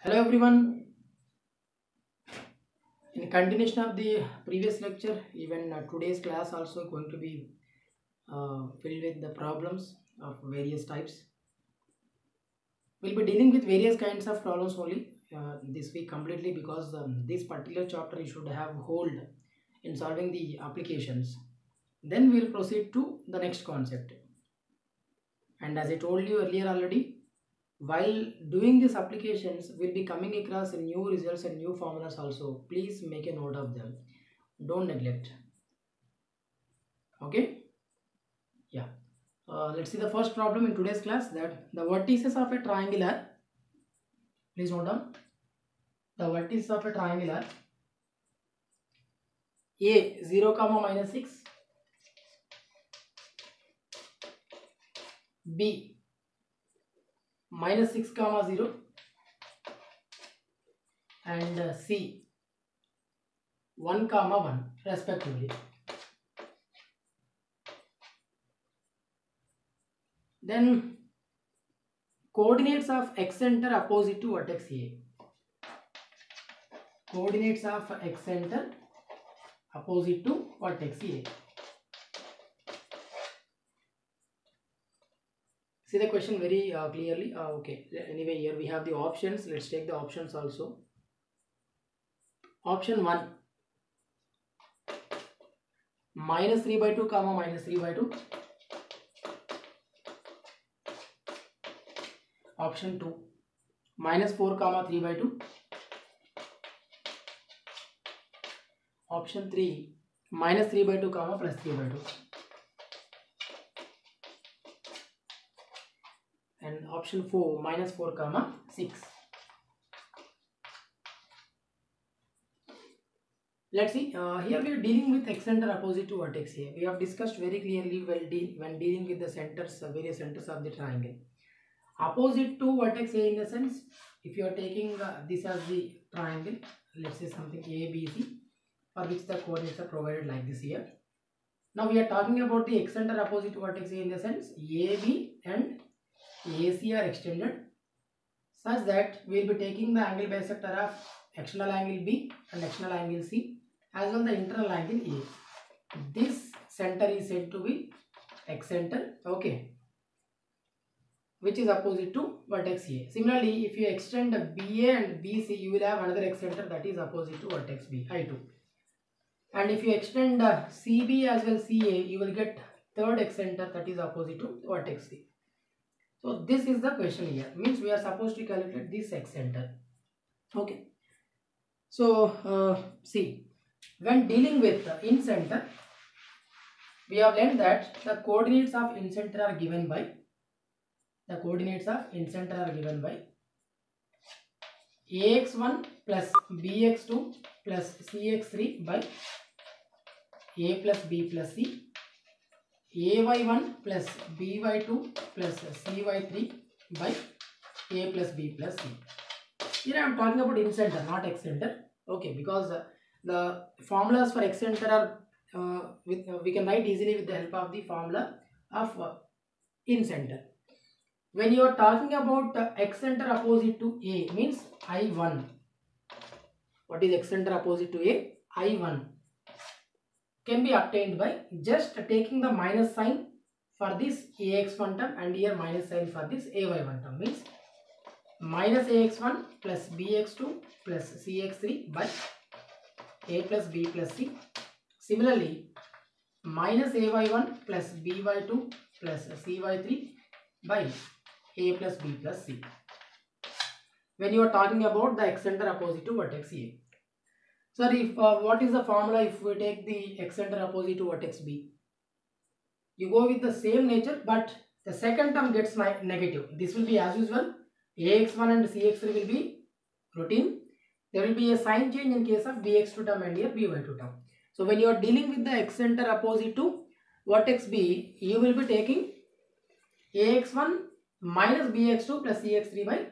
Hello everyone. In continuation of the previous lecture, even today's class also going to be filled with the problems of various types. We'll be dealing with various kinds of problems only this week completely because this particular chapter you should have hold in solving the applications. Then we'll proceed to the next concept. And as I told you earlier already, while doing these applications, we'll be coming across new results and new formulas also. Please make a note of them. Don't neglect. Okay? Yeah. Let's see the first problem in today's class, that the vertices of a triangle are, please note down, the vertices of a triangle are A 0, minus 6, B minus 6, 0, and C 1, 1 respectively. Then coordinates of excenter opposite to vertex A. Coordinates of excenter opposite to vertex A. See the question very clearly. Okay. Anyway, here we have the options. Let's take the options also. Option 1. Minus 3 by 2, minus 3 by 2. Option 2. Minus 4, 3 by 2. Option 3. Minus 3 by 2, plus 3 by 2. And option 4. Minus 4, 6. Let's see. Here we are dealing with excenter opposite to vertex A. We have discussed very clearly when dealing with the centers, various centers of the triangle. Opposite to vertex A in the sense, if you are taking this as the triangle, let's say something ABC, for which the coordinates are provided like this here. Now we are talking about the excenter opposite to vertex A in the sense AB and AC are extended such that we will be taking the angle bisector of external angle B and external angle C as well the internal angle A. This center is said to be excenter, okay, which is opposite to vertex A. Similarly, if you extend BA and BC, you will have another excenter that is opposite to vertex B, I2. And if you extend CB as well CA, you will get third excenter that is opposite to vertex C. So this is the question here. Means we are supposed to calculate this excenter. Okay. So see, when dealing with incenter, we have learned that the coordinates of incenter are given by ax1 plus bx2 plus cx3 by a plus b plus c, ay1 plus by2 plus cy3 by a plus b plus c. Here I am talking about incenter, not excenter. Okay, because the formulas for excenter are we can write easily with the help of the formula of incenter. When you are talking about excenter opposite to A, means I1. What is excenter opposite to A? I1 can be obtained by just taking the minus sign for this AX1 term and here minus sign for this AY1 term, means minus AX1 plus BX2 plus CX3 by A plus B plus C. Similarly, minus AY1 plus BY2 plus CY3 by A plus B plus C. When you are talking about the excenter opposite to vertex A. Sir, if what is the formula if we take the excenter opposite to vertex B? You go with the same nature, but the second term gets negative. This will be as usual. AX1 and CX3 will be routine. There will be a sign change in case of BX2 term and here BY2 term. So when you are dealing with the excenter opposite to vertex B, you will be taking AX1 minus BX2 plus CX3 by,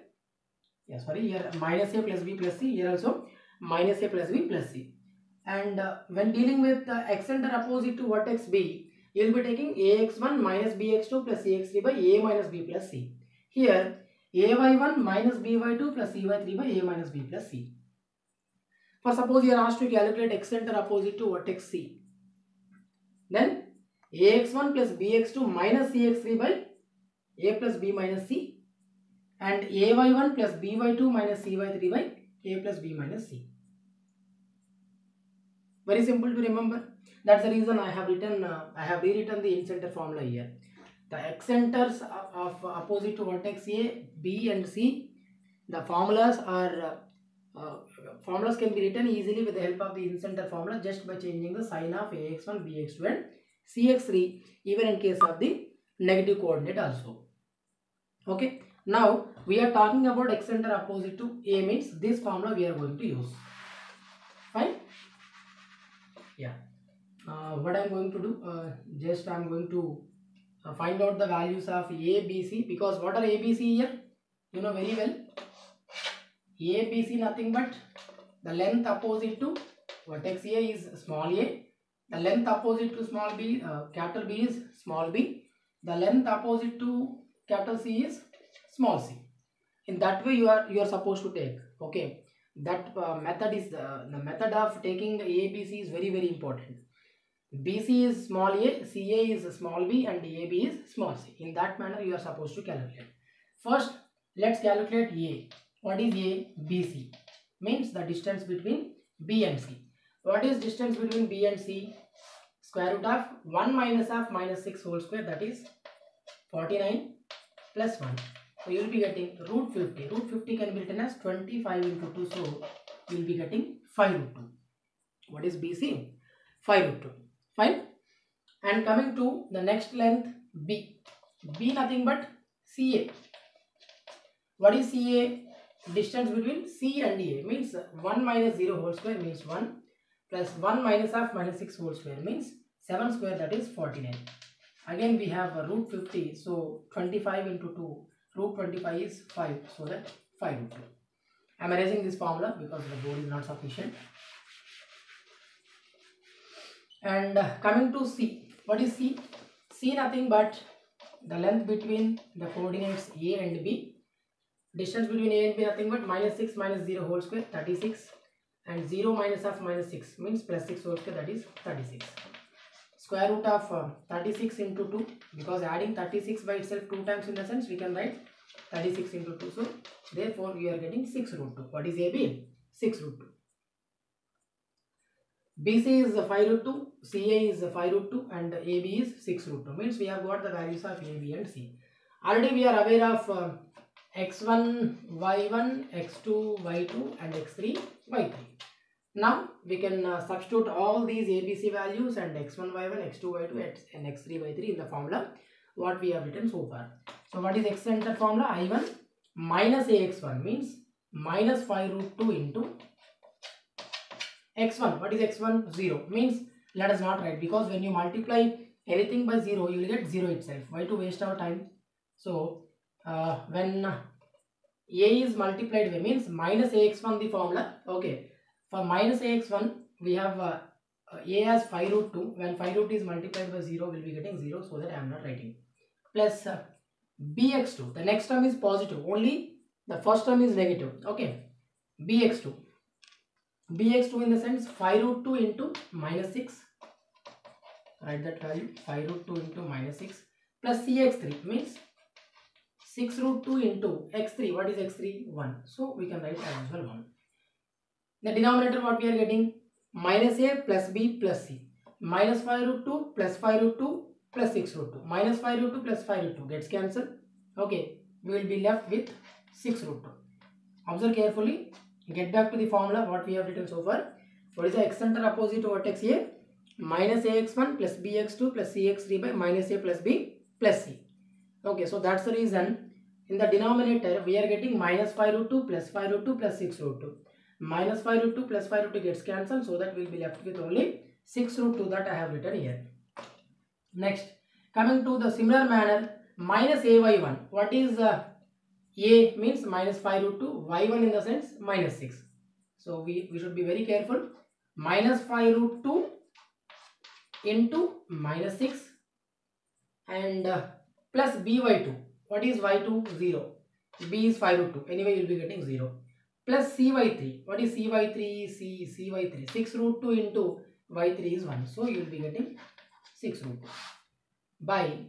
here minus A plus B plus C, here also minus A plus B plus C. And when dealing with the excenter opposite to vertex B, you will be taking AX1 minus BX2 plus CX3 by A minus B plus C. Here ay1 minus by2 plus cy3 by a minus b plus c. For suppose you are asked to calculate x center opposite to vertex C, then ax1 plus bx2 minus cx3 by a plus b minus c, and ay1 plus by2 minus cy3 by a plus b minus c. Very simple to remember. That's the reason I have rewritten the in-center formula here. The x centers of opposite to vertex A, B and C, the formulas can be written easily with the help of the in-center formula just by changing the sign of ax1, bx2 and cx3, even in case of the negative coordinate also. Okay. Now we are talking about x center opposite to A, means this formula we are going to use. Fine. Yeah. What I am going to do, just I am going to find out the values of A, B, C, because what are A, B, C here? You know very well. A, B, C nothing but the length opposite to vertex A is small a, the length opposite to small b, capital B is small b, the length opposite to capital C is small c. In that way you are supposed to take. Okay, that method is the method of taking A, B, C is very important. BC is small a, CA is small b and AB is small c. In that manner you are supposed to calculate. First let's calculate A. What is A? BC means the distance between B and C. What is distance between B and C? Square root of 1 minus of minus 6 whole square, that is 49 plus 1. So you will be getting root 50. Root 50 can be written as 25 into 2. So you will be getting 5 root 2. What is BC? 5 root 2. Fine. And coming to the next length B. B nothing but CA. What is CA? Distance between C and A means 1 minus 0 whole square means 1 plus 1 minus of minus 6 whole square means 7 square, that is 49. Again we have root 50. So 25 into 2. Root 25 is 5. So that 5 root 2. I am erasing this formula because the board is not sufficient. And coming to C. What is C? C nothing but the length between the coordinates A and B. Distance between A and B nothing but minus 6 minus 0 whole square, 36. And 0 minus of minus 6 means plus 6 whole square, that is 36. Square root of 36 into 2, because adding 36 by itself 2 times in the sense we can write 36 into 2. So therefore we are getting 6 root 2. What is AB? 6 root 2. BC is 5 root 2, CA is 5 root 2 and AB is 6 root 2. Means we have got the values of A, B and C. Already we are aware of x1, y1, x2, y2 and x3, y3. Now we can substitute all these ABC values and x1, y1, x2, y2 and x3, y3 in the formula what we have written so far. So what is x center formula? I1 minus ax1 means minus 5 root 2 into x1. What is x1? 0 means let us not write, because when you multiply anything by 0 you will get 0 itself. Why to waste our time? So when A is multiplied by means minus ax1 the formula. Okay, for minus ax1 we have A as 5 root 2. When 5 root is multiplied by 0 we will be getting 0, so that I am not writing. Plus bx2, the next term is positive, only the first term is negative. Okay, bx2 in the sense 5 root 2 into minus 6, write that value, 5 root 2 into minus 6 plus cx3 means 6 root 2 into x3. What is x3? 1. So we can write as well 1. The denominator what we are getting? Minus a plus b plus c. Minus 5 root 2 plus 5 root 2 plus 6 root 2. Minus 5 root 2 plus 5 root 2 gets cancelled. Okay, we will be left with 6 root 2. Observe carefully. Get back to the formula what we have written so far. What is the x center opposite to vertex A? Minus ax1 plus bx2 plus cx3 by minus a plus b plus c. Okay, so that's the reason in the denominator we are getting minus 5 root 2 plus 5 root 2 plus 6 root 2. Minus 5 root 2 plus 5 root 2 gets cancelled, so that we will be left with only 6 root 2 that I have written here. Next, coming to the similar manner, minus ay1. What is A means minus 5 root 2, y1 in the sense minus 6. So we should be very careful. Minus 5 root 2 into minus 6 and plus by2. What is y2? 0. b is 5 root 2. Anyway, you will be getting 0. Plus c by 3. What is c by 3? C by 3. 6 root 2 into y 3 is 1. So, you will be getting 6 root 2. By,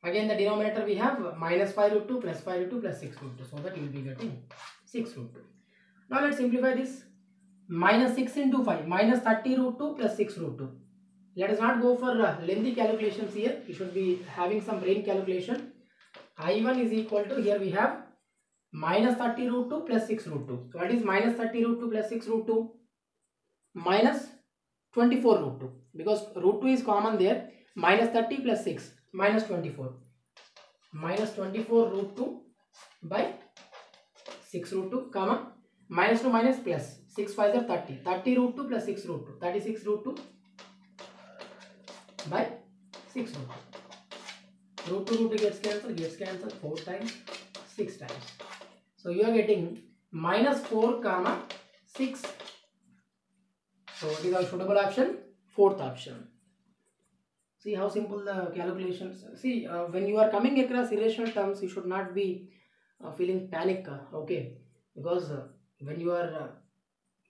again the denominator we have minus 5 root 2 plus 5 root 2 plus 6 root 2. So, that you will be getting 6 root 2. Now, let's simplify this. Minus 6 into 5. Minus 30 root 2 plus 6 root 2. Let us not go for lengthy calculations here. You should be having some brain calculation. I1 is equal to, here we have minus 30 root 2 plus 6 root 2. What is minus 30 root 2 plus 6 root 2? Minus 24 root 2. Because root 2 is common there. Minus 30 plus 6. Minus 24. Minus 24 root 2 by 6 root 2, comma. Minus 2 minus plus. 6 5 are 30. 30 root 2 plus 6 root 2. 36 root 2 by 6 root 2. Root 2 root 2 gets cancelled 4 times, 6 times. So you are getting minus 4 comma 6. So what is our suitable option? Fourth option. See how simple the calculations. See, when you are coming across irrational terms, you should not be feeling panic. Okay, because when you are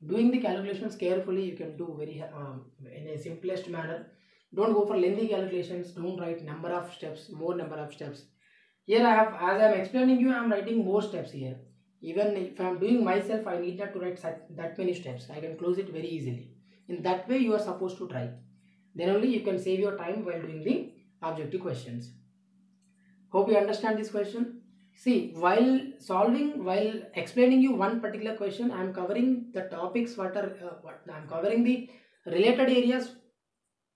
doing the calculations carefully, you can do very in a simplest manner. Don't go for lengthy calculations. Don't write number of steps, more number of steps. Here I have, as I am explaining you, I am writing more steps here. Even if I am doing myself, I need not to write that many steps. I can close it very easily. In that way, you are supposed to try. Then only you can save your time while doing the objective questions. Hope you understand this question. See, while explaining you one particular question, I am covering the topics I am covering the related areas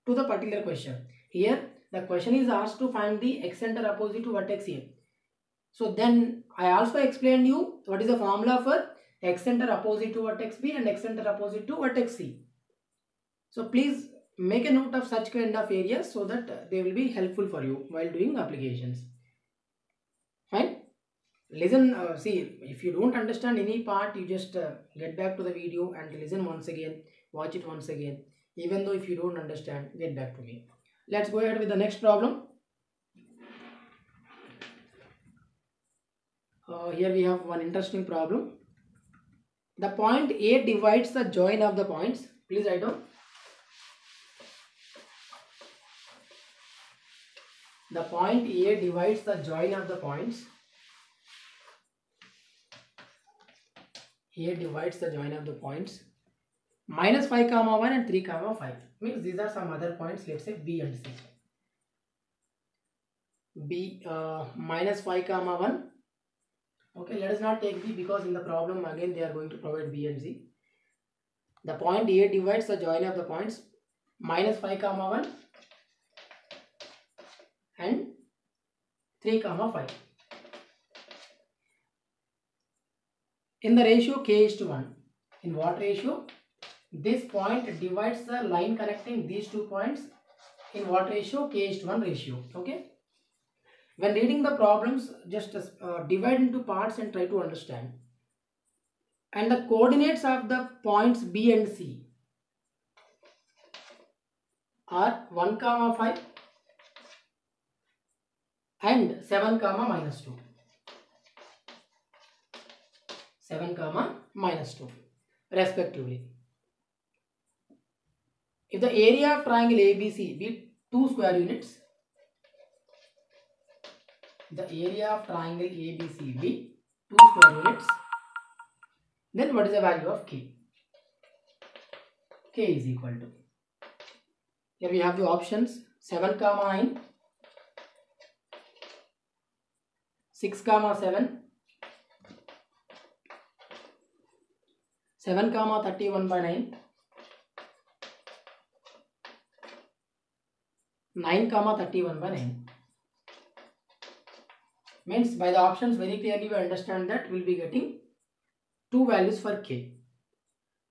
to the particular question. Here, the question is asked to find the x center opposite to vertex A. So then I also explained you what is the formula for x center opposite to vertex B and x center opposite to vertex C. So please make a note of such kind of areas so that they will be helpful for you while doing applications. Fine. Listen, see, if you don't understand any part, you just get back to the video and listen once again, watch it once again. Even though if you don't understand, get back to me. Let's go ahead with the next problem. Here we have one interesting problem. The point A divides the join of the points. Please write down. The point A divides the join of the points. A divides the join of the points. Minus 5 comma 1 and 3 comma 5. Means these are some other points, let's say B and C. B minus 5 comma 1. Okay, let us not take B because in the problem again they are going to provide B and C. The point A divides the join of the points minus 5 comma 1 and 3 comma 5. In the ratio k is to 1. In what ratio? This point divides the line connecting these 2 points. In what ratio? K is to 1 ratio. Okay. When reading the problems, just divide into parts and try to understand. And the coordinates of the points B and C are 1 comma 5 and 7 comma minus 2. 7 comma minus 2 respectively. If the area of triangle ABC be 2 square units, the area of triangle ABC be 2 square units, then what is the value of K? K is equal to, here we have the options 7 comma 9, 6 comma 7, 7 comma 31 by 9, 9 comma 31 by 9. Means by the options very clearly we understand that we will be getting 2 values for K.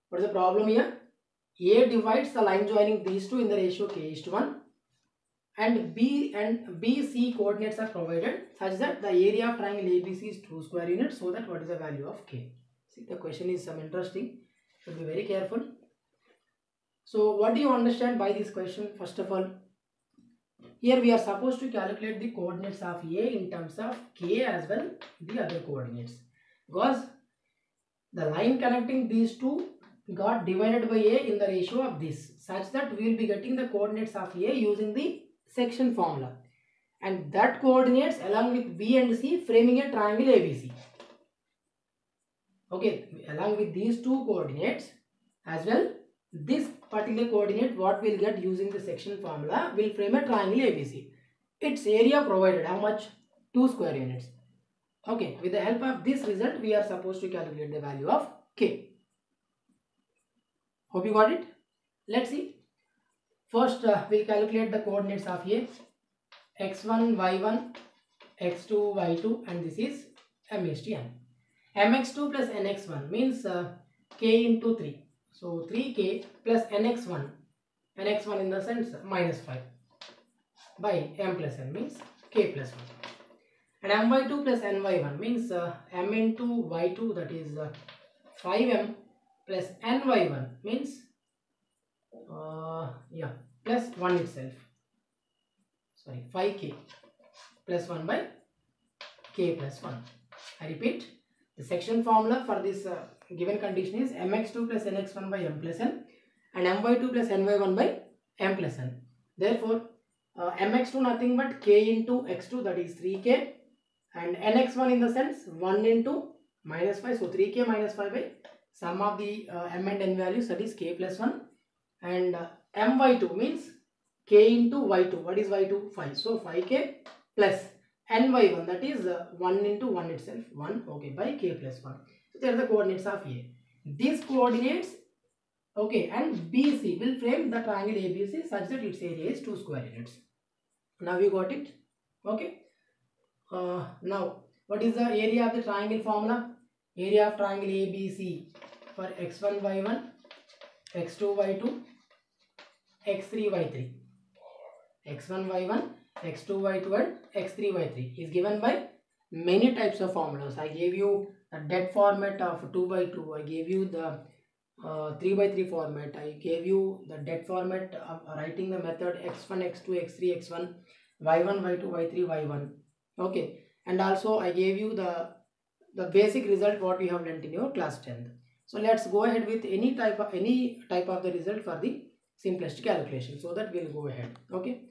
What is the problem here? A divides the line joining these two in the ratio K is to 1, and B and BC coordinates are provided such that the area of triangle ABC is 2 square units, so that what is the value of K? See, the question is some interesting, should be very careful. So what do you understand by this question? First of all, here we are supposed to calculate the coordinates of A in terms of K as well the other coordinates, because the line connecting these two got divided by A in the ratio of this, such that we will be getting the coordinates of A using the section formula, and that coordinates along with B and C framing a triangle ABC. Okay, along with these two coordinates as well, this particular coordinate what we'll get using the section formula will frame a triangle ABC. Its area provided how much? 2 square units. Okay, with the help of this result we are supposed to calculate the value of K. Hope you got it. Let's see. First we'll calculate the coordinates of A. x1, y1, x2, y2, and this is m is to n. mx2 plus nx1 means k into 3. So 3k plus nx1. nx1 in the sense minus 5 by m plus n means k plus 1. And my2 plus ny1 means m into y2, that is 5m plus ny1 means plus 1 itself. Sorry, 5k plus 1 by k plus 1. I repeat, the section formula for this given condition is mx2 plus nx1 by m plus n and my2 plus ny1 by m plus n. Therefore, mx2 nothing but k into x2, that is 3k, and nx1 in the sense 1 into minus 5, so 3k minus 5 by sum of the m and n values, that is k plus 1, and my2 means k into y2. What is y2? 5. So 5k plus ny1, that is 1 into 1 itself, 1, okay, by k plus 1. So they are the coordinates of A. These coordinates, okay, and BC will frame the triangle ABC such that its area is 2 square units. Now we got it. Okay. Now what is the area of the triangle formula? Area of triangle ABC for x1, y1, x2, y2, x3, y3. x1, y1, x2, y2 and x3, y3 is given by many types of formulas. I gave you a dead format of 2 by 2. I gave you the 3 by 3 format. I gave you the dead format of writing the method x1, x2, x3, x1, y1, y2, y3, y1. Okay, and also I gave you the basic result what we have learnt in your class 10th. So let's go ahead with any type of the result for the simplest calculation, so that we'll go ahead. Okay,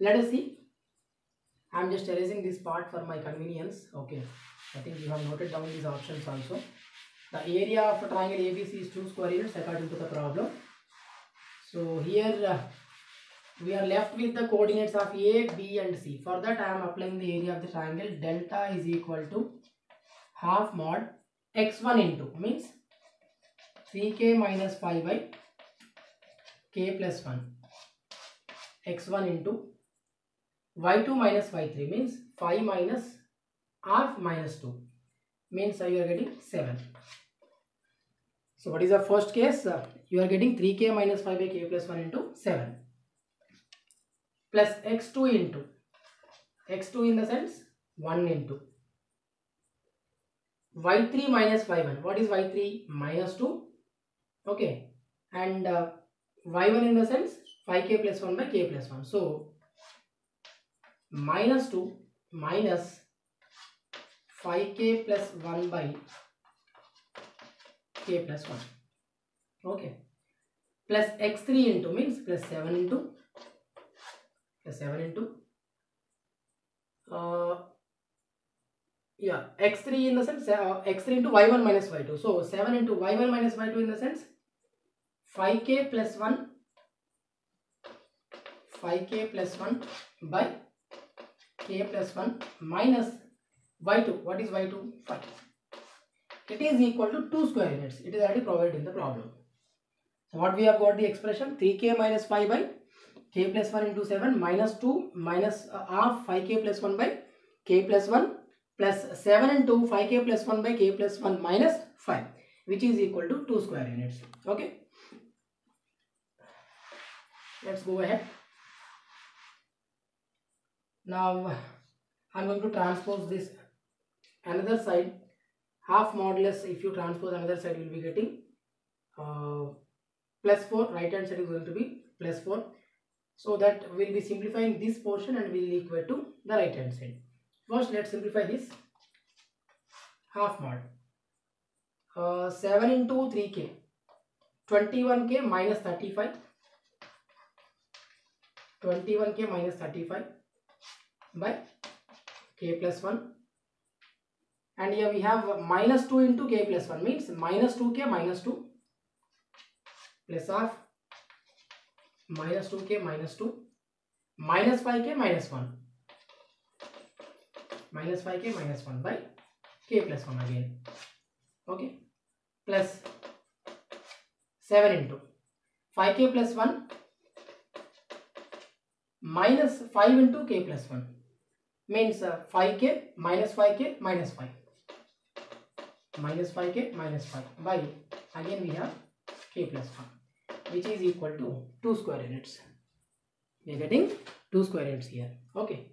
let us see. I'm just erasing this part for my convenience. Okay, I think you have noted down these options also. The area of a triangle ABC is 2 square units according to the problem. So here we are left with the coordinates of A, B and C. For that I am applying the area of the triangle. Delta is equal to half mod x1 into, means 3k minus 5 by k plus 1, x1 into y2 minus y3 means 5 minus half minus 2 means you are getting 7. So what is the first case? You are getting 3k minus 5 by k plus 1 into 7 plus x2 into, x2 in the sense 1 into y3 minus 5, what is y3? Minus 2, okay, and y1 in the sense 5k plus 1 by k plus 1. So minus 2 minus 5k plus 1 by k plus 1, okay, plus x3 into, means plus 7 into x3 in the sense x3 into y1 minus y2. So 7 into y1 minus y2 in the sense 5k plus 1 by k plus 1 minus y2. What is y2? 5. It is equal to 2 square units. It is already provided in the problem. So what we have got the expression 3k minus 5 by k plus 1 into 7 minus 2 minus half 5k plus 1 by k plus 1 plus 7 into 5k plus 1 by k plus 1 minus 5, which is equal to 2 square units. Okay. Let's go ahead. Now I am going to transpose this another side. Half modulus, if you transpose another side, you will be getting plus 4. Right hand side is going to be plus 4. So that we'll be simplifying this portion and we'll equate to the right hand side. First let's simplify this. Half mod 7 into 3k 21k minus 35, 21k minus 35 by k plus 1, and here we have minus 2 into k plus 1 means minus 2k minus 2 plus of minus 2k minus 2 minus 5k minus 1, minus 5k minus 1 by k plus 1 again. Okay, plus 7 into 5k plus 1 minus 5 into k plus 1 means 5k minus 5k minus 5, minus 5k minus 5 by again we have k plus 1, which is equal to 2 square units. We are getting 2 square units here. Okay.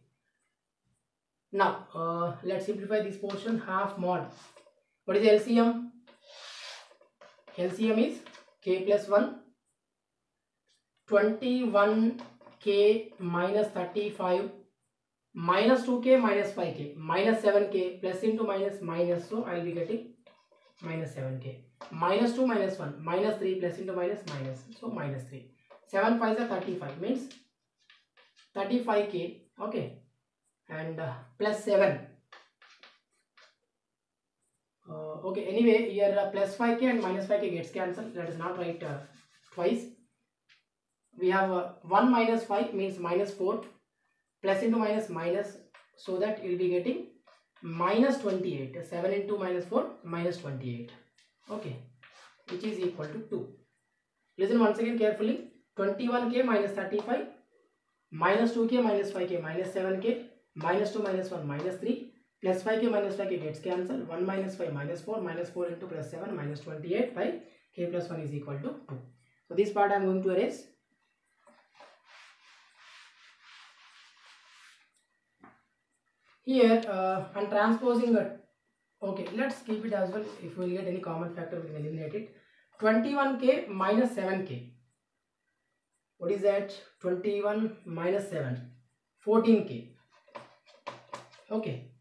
Now let's simplify this portion. Half mod. What is LCM? LCM is k plus 1, 21k minus 35 minus 2k minus 5k minus 7k plus into minus minus, so I will be getting minus 7k minus 2 minus 1 minus 3 plus into minus minus, so minus 3. 7 5 is 35 means 35k. Okay, and plus 7. Okay, anyway here plus 5k and minus 5k gets cancelled. Let us not write twice. We have 1 minus 5 means minus 4 plus into minus minus, so that you will be getting minus 28. 7 into minus 4 minus 28. Okay, which is equal to 2. Listen once again carefully. 21k minus 35 minus 2k minus 5k minus 7k minus 2 minus 1 minus 3 plus 5k minus 5k gets cancelled. 1 minus 5 minus 4 into plus 7 minus 28 by k plus 1 is equal to 2. So this part I am going to erase. Here I'm transposing it. Okay, let's keep it as well. If we will get any common factor, we can eliminate it. 21k minus 7k. What is that? 21 minus 7, 14k. Okay,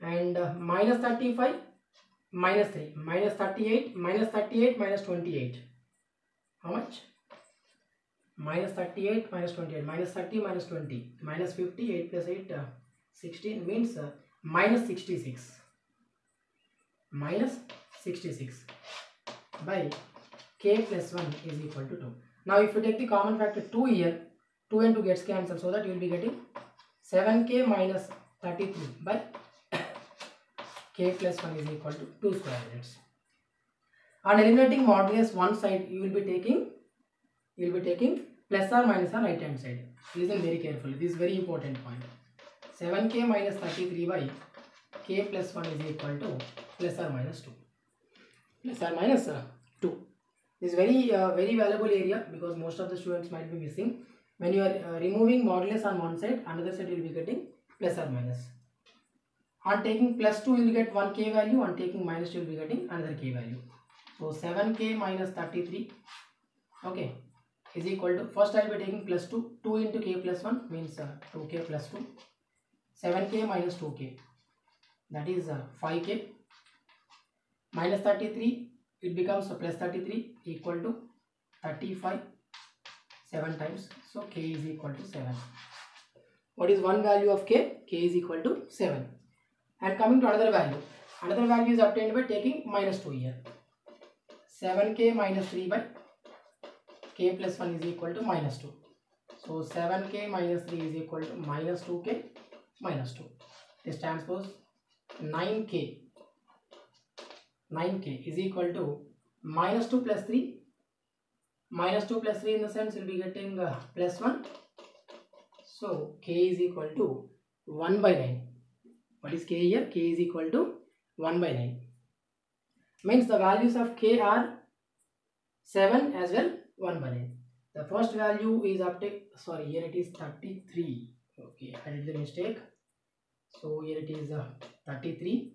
and minus 35 minus 3 minus 38 minus 38 minus 28. How much? Minus 38 minus 28 minus 30 minus 20 minus 50. 8 plus 8 16 means minus 66, minus 66 by k plus 1 is equal to 2. Now if you take the common factor 2 here, 2 and 2 gets cancelled, so that you will be getting 7k minus 33 by k plus 1 is equal to 2 square units. On eliminating modulus one side, you will be taking plus or minus on right hand side. Listen very carefully. This is very important point. 7k minus 33 by k plus 1 is equal to plus or minus 2. Plus or minus 2. This is very valuable area because most of the students might be missing. When you are removing modulus on one side, another side you will be getting plus or minus. On taking plus 2 you will get 1 k value, on taking minus 2 you will be getting another k value. So 7k minus 33, okay, is equal to, first I will be taking plus 2, 2 into k plus 1 means 2k plus 2, 7k minus 2k, that is 5k, minus 33, it becomes plus 33 equal to 35, 7 times, so k is equal to 7. What is one value of k? K is equal to 7. And coming to another value is obtained by taking minus 2 here. 7k minus 3 by k plus 1 is equal to minus 2. So 7k minus 3 is equal to minus 2k minus 2. This transpose 9k is equal to minus 2 plus 3. Minus 2 plus 3 in the sense we will be getting plus 1. So k is equal to 1 by 9. What is k here? K is equal to 1 by 9. Means the values of k are 7 as well 1 by 9. The first value is sorry, here it is 33. Okay, I did the mistake. So here it is 33.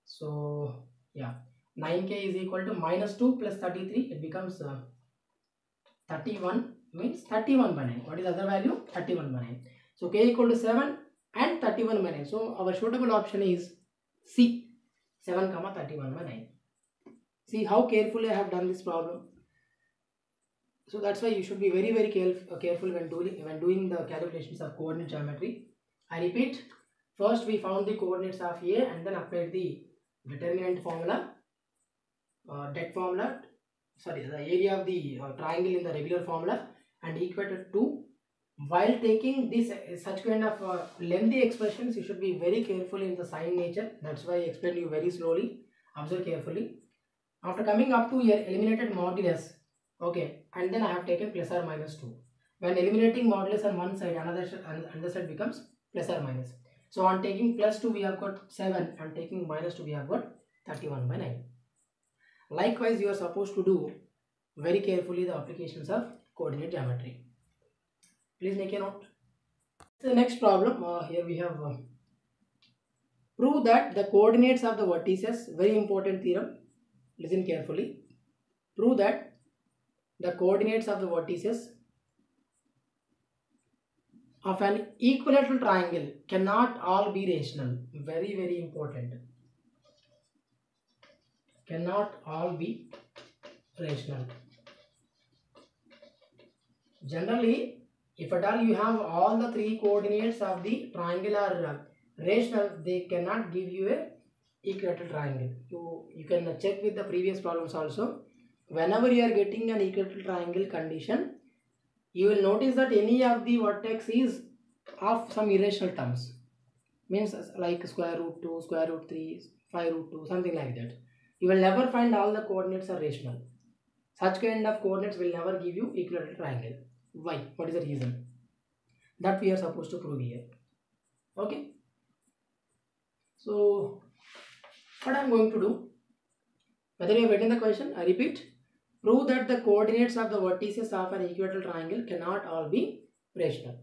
So yeah, 9k is equal to minus 2 plus 33. It becomes 31 means 31 by 9. What is the other value? 31 by 9. So k equal to 7 and 31 by 9. So our suitable option is C, 7 comma 31 by 9. See how carefully I have done this problem. So that's why you should be very careful when doing the calculations of coordinate geometry. I repeat, first we found the coordinates of A and then applied the determinant formula, the area of the triangle in the regular formula, and equated to. While taking this such kind of lengthy expressions, you should be very careful in the sign nature. That's why I explained you very slowly. Observe carefully. After coming up to here, eliminated modulus. Okay, and then I have taken plus or minus 2. When eliminating modulus on one side, another side becomes plus or minus. So on taking plus 2, we have got 7, and taking minus 2, we have got 31 by 9. Likewise, you are supposed to do very carefully the applications of coordinate geometry. Please make a note. The next problem, here we have prove that the coordinates of the vertices, very important theorem, listen carefully. Prove that the coordinates of the vertices of an equilateral triangle cannot all be rational. Very important. Cannot all be rational. Generally, if at all you have all the three coordinates of the triangle are rational, they cannot give you a equilateral triangle. You can check with the previous problems also. Whenever you are getting an equilateral triangle condition, you will notice that any of the vertex is of some irrational terms. Means like square root 2, square root 3, 5 root 2, something like that. You will never find all the coordinates are rational. Such kind of coordinates will never give you equilateral triangle. Why? What is the reason? That we are supposed to prove here. Okay. So, what I am going to do, whether you have written the question, I repeat, prove that the coordinates of the vertices of an equilateral triangle cannot all be rational.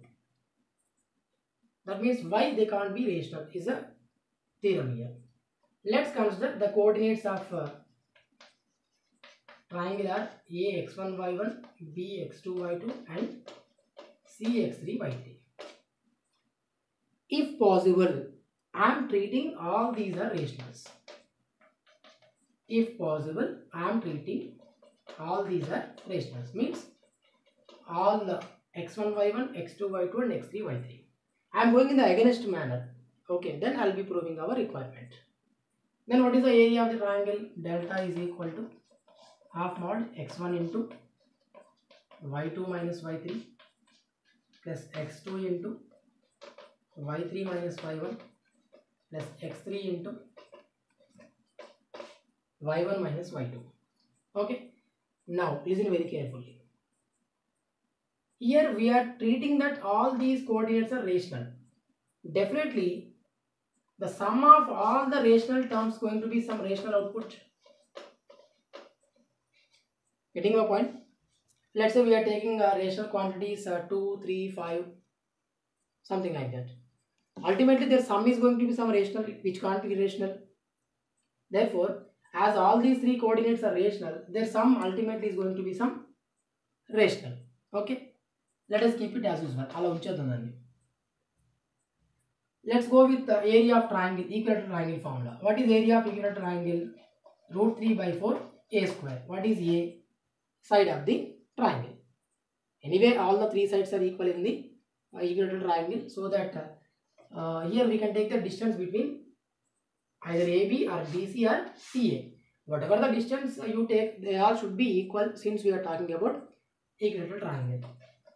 That means why they can't be rational is a theorem here. Let's consider the coordinates of triangle are A x1 y1, B x2 y2 and C x3 y3. If possible, I am treating all these are rationals. If possible, I am treating all these are rationals. Means all the x1 y1, x2 y2 and x3 y3. I am going in the against manner. Okay, then I will be proving our requirement. Then what is the area of the triangle? Delta is equal to half mod x1 into y2 minus y3 plus x2 into y3 minus y1 plus x3 into y1 minus y2. Okay. Now listen very carefully. Here we are treating that all these coordinates are rational. Definitely the sum of all the rational terms going to be some rational output. Getting my point? Let's say we are taking rational quantities 2, 3, 5, something like that. Ultimately their sum is going to be some rational which can't be rational. Therefore, as all these three coordinates are rational, their sum ultimately is going to be some rational. Okay? Let us keep it as usual. Let's go with the area of triangle, equilateral triangle formula. What is area of equilateral triangle? Root 3 by 4 a square. What is a? Side of the triangle. Anyway, all the three sides are equal in the equilateral triangle, so that here we can take the distance between either AB or BC or CA. Whatever the distance you take, they all should be equal since we are talking about equilateral triangle.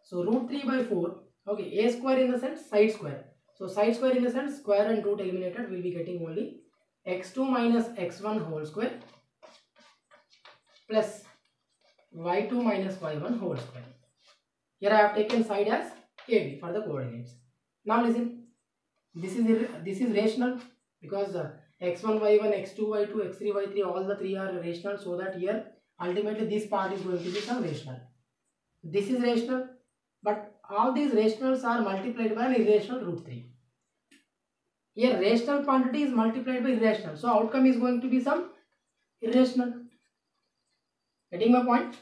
So root 3 by 4, okay, a square in the sense side square. So side square in the sense square and root eliminated, we will be getting only x2 minus x1 whole square plus y2 minus y1 whole square. Here I have taken side as AB for the coordinates. Now listen, this is rational because x1 y1, x2 y2, x3 y3, all the three are rational, so that here ultimately this part is going to be some rational. This is rational, but all these rationals are multiplied by an irrational root 3. Here rational quantity is multiplied by irrational, so outcome is going to be some irrational. Getting my point?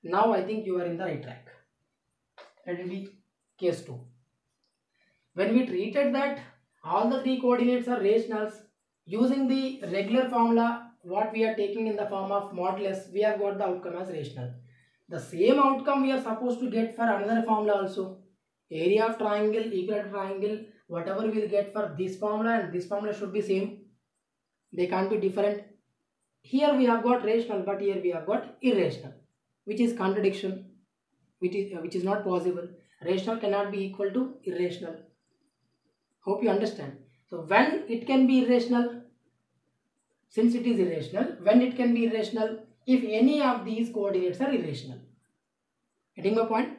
Now I think you are in the right track. Let it be case 2. When we treated that all the three coordinates are rationals, using the regular formula what we are taking in the form of modulus, we have got the outcome as rational. The same outcome we are supposed to get for another formula also. Area of triangle equal to triangle, whatever we will get for this formula and this formula should be same. They can't be different. Here we have got rational, but here we have got irrational, which is contradiction, which is not possible. Rational cannot be equal to irrational. Hope you understand. So when it can be irrational, since it is irrational, when it can be irrational, if any of these coordinates are irrational. Getting my point?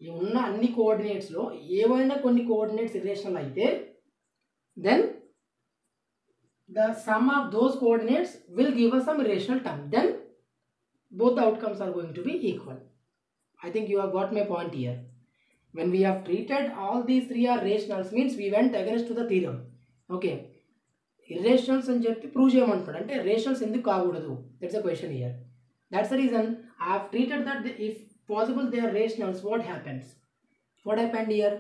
ఈ ఉన్న అన్ని కోఆర్డినేట్స్లో ఏవైనా కొన్ని coordinates irrational అయితే then the sum of those coordinates will give us some irrational term. Then both the outcomes are going to be equal. I think you have got my point here. When we have treated all these three are rationals means we went against to the theorem. Okay. Irrationals అని చెప్పి prove చేయమంటున్నాడు అంటే rationals ఎందుకు కాకూడదు? That's a question here. That's the reason I have treated that if possible they are rationals, what happens? What happened here?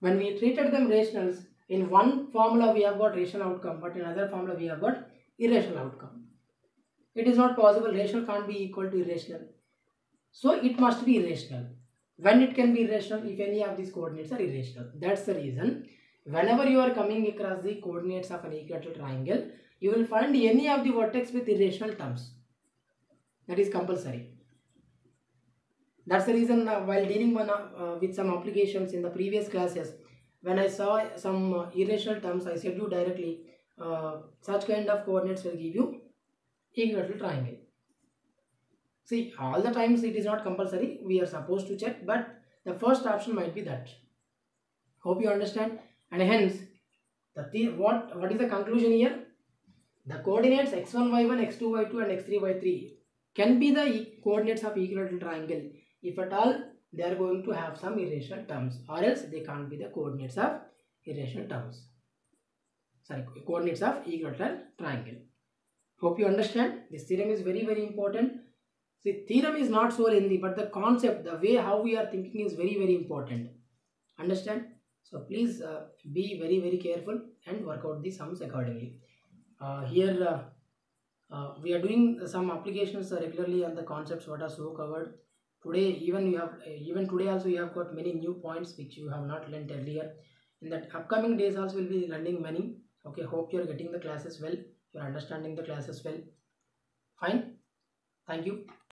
When we treated them rationals, in one formula we have got rational outcome, but in another formula we have got irrational outcome. It is not possible. Rational can't be equal to irrational. So it must be irrational. When it can be irrational? If any of these coordinates are irrational. That's the reason whenever you are coming across the coordinates of an equilateral triangle, you will find any of the vertex with irrational terms. That is compulsory. That's the reason while dealing with some applications in the previous classes, when I saw some irrational terms, I said you directly, such kind of coordinates will give you equilateral triangle. See, all the times it is not compulsory, we are supposed to check, but the first option might be that. Hope you understand. And hence, what is the conclusion here? The coordinates x1, y1, x2, y2 and x3, y3 can be the coordinates of equilateral triangle if at all they are going to have some irrational terms, or else they can't be the coordinates of irrational terms. Sorry, coordinates of equilateral triangle. Hope you understand. This theorem is very, very important. See, theorem is not so lengthy, but the concept, the way how we are thinking is very, very important. Understand? So please be very, very careful and work out the sums accordingly. Here we are doing some applications regularly on the concepts what are so covered. Today even today also you have got many new points which you have not learnt earlier. In that upcoming days also will be learning many. Okay, hope you are getting the classes well, you are understanding the classes well. Fine. Thank you.